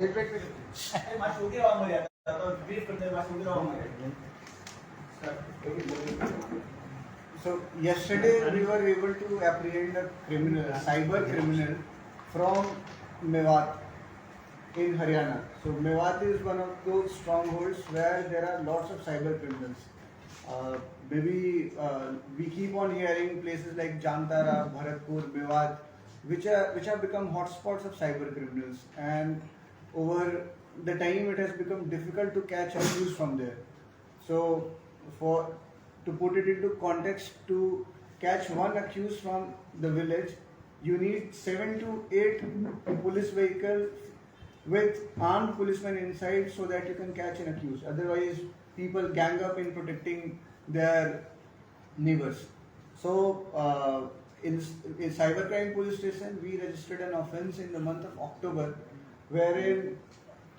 Wait. So yesterday we were able to apprehend a criminal, cyber criminal from Mewat in Haryana. So Mewat is one of those strongholds where there are lots of cyber criminals. We keep on hearing places like Jamtara, Bharatpur, Mewat, which have become hotspots of cyber criminals, and over the time it has become difficult to catch accused from there. So to put it into context, to catch one accused from the village, you need 7 to 8 police vehicles with armed policemen inside so that you can catch an accused. Otherwise, people gang up in protecting their neighbors. So, in cybercrime police station, we registered an offence in the month of October, wherein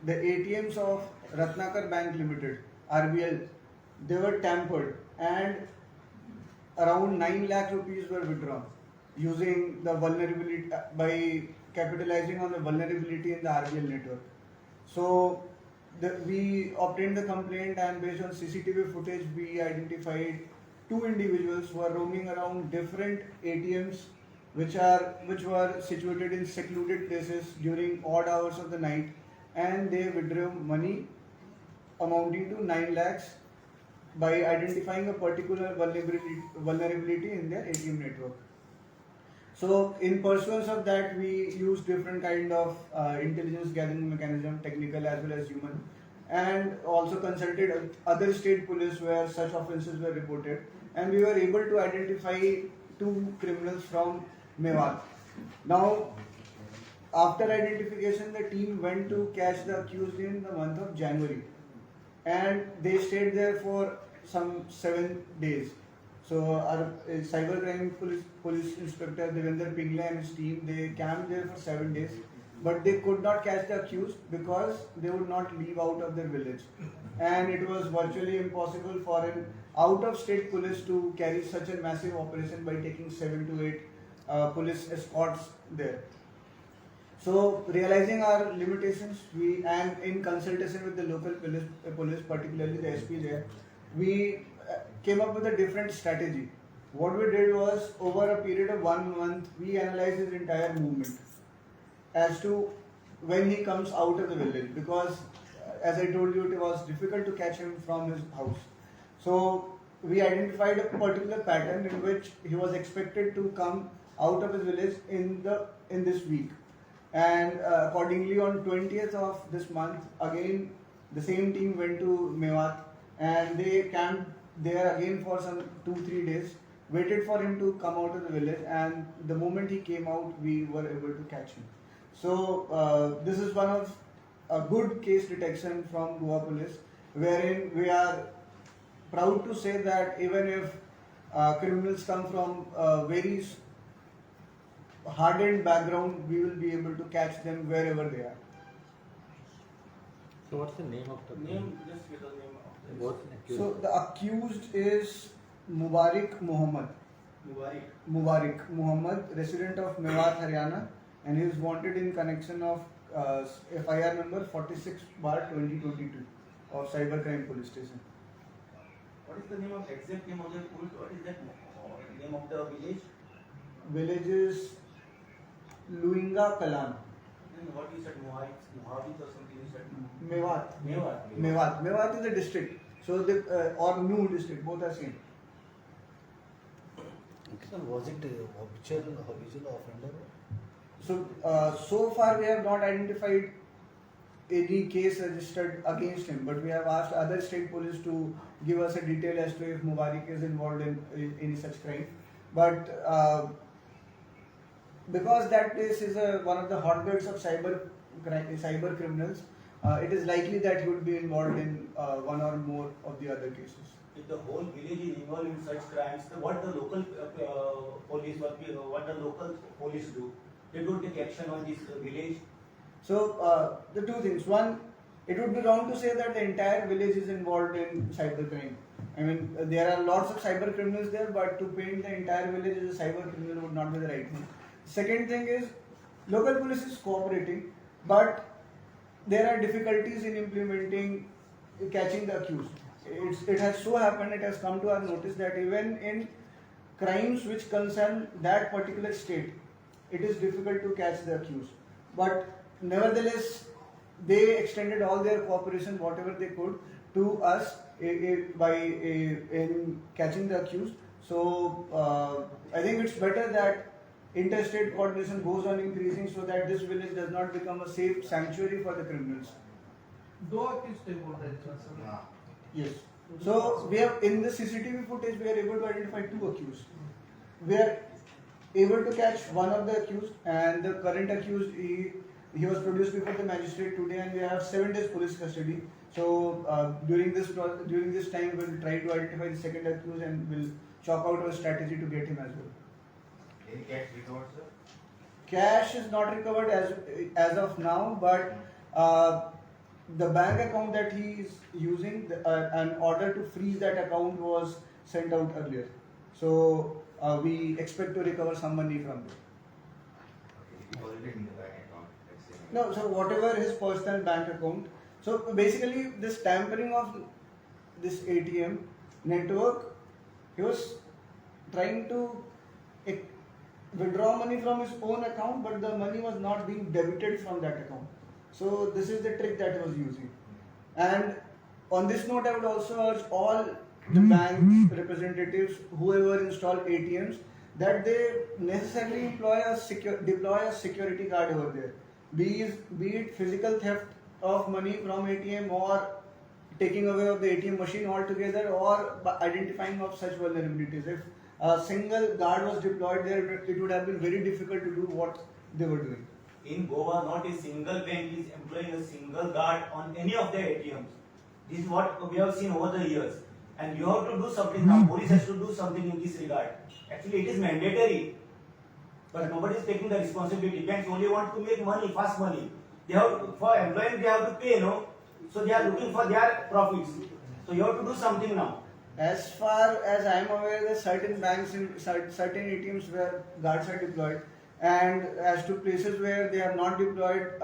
the ATMs of Ratnakar Bank Limited, RBL, they were tampered and around 9 lakh rupees were withdrawn using the vulnerability by capitalizing on the vulnerability in the RBL network. So we obtained the complaint, and based on CCTV footage, we identified 2 individuals who are roaming around different ATMs which were situated in secluded places during odd hours of the night, and they withdrew money amounting to 9 lakhs by identifying a particular vulnerability in their ATM network. So in pursuance of that, we use different kind of intelligence gathering mechanism, technical as well as human, and also consulted other state police where such offences were reported, and we were able to identify 2 criminals from Mewat. Now, after identification, the team went to catch the accused in the month of January, and they stayed there for some 7 days. So our cybercrime police inspector Devendra Pingle and his team, they camped there for 7 days, but they could not catch the accused because they would not leave out of their village, and it was virtually impossible for an out-of-state police to carry such a massive operation by taking 7 to 8 police escorts there. So, realizing our limitations, and in consultation with the local police, particularly the SP there, we came up with a different strategy. What we did was, over a period of 1 month, we analyzed his entire movement as to when he comes out of the village, because as I told you, it was difficult to catch him from his house. So, we identified a particular pattern in which he was expected to come out of his village in this week. And accordingly, on 20th of this month, again the same team went to Mewat, and they camped there again for some 2-3 days, waited for him to come out of the village, and the moment he came out, we were able to catch him. So this is one of a good case detection from Goa police, wherein we are proud to say that even if criminals come from very hardened background, we will be able to catch them wherever they are. So what's the name of the name? Just give the name of the both accused? So the accused is Mubarak Muhammad, resident of Mewat, Haryana, and he is wanted in connection of FIR number 46/2022 of Cybercrime Police Station. What is the name of exact name of the police? What is that name of the village? Village is Luinga Kalan. And what you said, Mohavit or something you said? Mewat is a district. So or new district, both are same. Sir, was it a habitual offender? So far we have not identified any case registered against him, but we have asked other state police to give us a detail as to if Mubarak is involved in any such crime. But because that place is one of the hotbeds of cyber criminals, it is likely that he would be involved in one or more of the other cases. If the whole village is involved in such crimes, then what the local police do? They don't take action on this village. So the 2 things. One, it would be wrong to say that the entire village is involved in cybercrime. I mean, there are lots of cyber criminals there, but to paint the entire village as a cyber criminal would not be the right thing. Second thing is, local police is cooperating, but there are difficulties in implementing catching the accused. It has so happened, it has come to our notice that even in crimes which concern that particular state, it is difficult to catch the accused. But nevertheless, they extended all their cooperation, whatever they could, to us in catching the accused. So I think it's better that interstate coordination goes on increasing so that this village does not become a safe sanctuary for the criminals. दो accused थे बोल रहे थे sir. हाँ. Yes. So we have in the CCTV footage we are able to identify 2 accused. We are able to catch one of the accused, and the current accused he was produced before the magistrate today, and we have 7 days police custody. So during this time we'll try to identify the second accused and we'll chalk out our strategy to get him as well. Any cash recovered, sir? Cash is not recovered as of now, but the bank account that he is using, an order to freeze that account was sent out earlier. So we expect to recover some money from there. Okay, deposited in the bank account, let's say. No, so whatever his personal bank account. So basically, this tampering of this ATM network, he was trying to withdraw money from his own account, but the money was not being debited from that account. So this is the trick that he was using. And on this note, I would also urge all the bank representatives, whoever install ATMs, that they necessarily deploy a security guard over there. Be it physical theft of money from ATM, or taking away of the ATM machine altogether, or identifying of such vulnerabilities. If a single guard was deployed there, it would have been very difficult to do what they were doing. In Goa, not a single bank is employing a single guard on any of their ATMs. This is what we have seen over the years. And you have to do something now. Police has to do something in this regard. Actually, it is mandatory. But nobody is taking the responsibility. Banks only want to make money, fast money. They have, for employing, they have to pay, no? So they are looking for their profits. So you have to do something now. As far as I am aware, there are certain banks in certain ATMs where guards are deployed, and as to places where they are not deployed,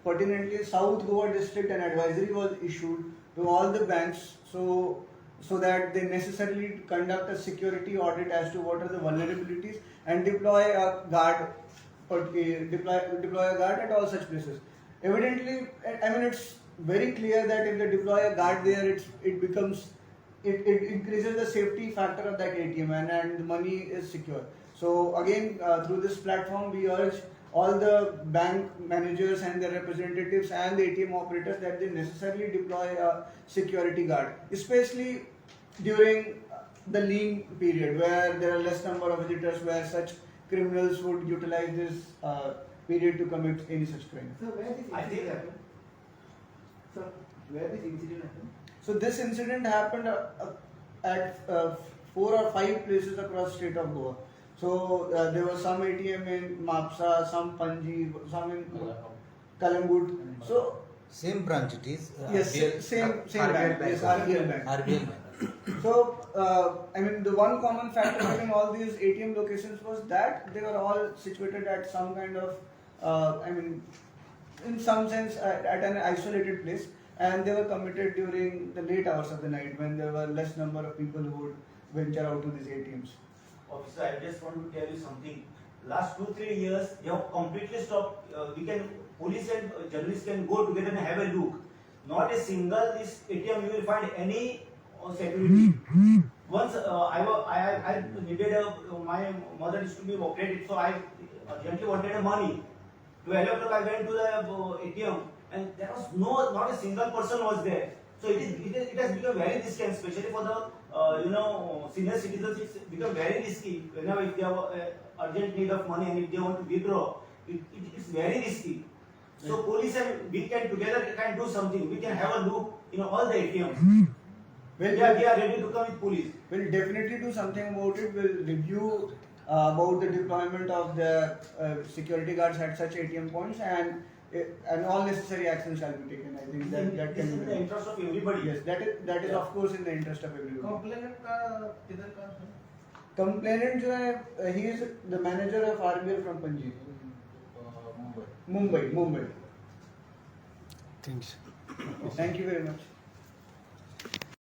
pertinently South Goa district an advisory was issued to all the banks, so that they necessarily conduct a security audit as to what are the vulnerabilities and deploy a guard at all such places. Evidently, I mean, it's very clear that if they deploy a guard there, it increases the safety factor of that ATM, and the money is secure. So again, through this platform, we urge all the bank managers and their representatives and the ATM operators that they necessarily deploy a security guard, especially during the lean period where there are less number of visitors, where such criminals would utilize this period to commit any such crime. So where this I think incident happened? Sir, where this incident happened? So this incident happened at 4 or 5 places across state of Goa. So there was some ATM in Mapsa, some Panji, some in Kalangut. So Same branch it is. yes, same bank. Yes, RBL bank. RBL bank. So I mean, the one common factor between all these ATM locations was that they were all situated at some kind of, I mean, in some sense at an isolated place, and they were committed during the late hours of the night when there were less number of people who would venture out to these ATMs. Officer, I just want to tell you something. Last 2-3 years, they have completely stopped. Police and journalists can go together and have a look. Not a single this ATM you will find any security. Once I needed my mother is to be operated, so I urgently wanted money. To 11 o'clock I went to the ATM, and there was not a single person was there. So it has become very risky, especially for the senior citizens. It's become very risky. Whenever if they have urgent need of money and if they want to withdraw, it's very risky. So police and we can together can do something. We can have a look in all the ATMs. Well, We are ready to come with police. we'll definitely do something about it. We'll review about the deployment of the security guards at such ATM points, and all necessary actions shall be taken. I think that This is can in be the done. interest of everybody. Yes, that is of course in the interest of everyone. Complainant का किधर का है? Complainant जो है, he is the manager of RBL from Panji, Mumbai. Thanks. Thank you very much.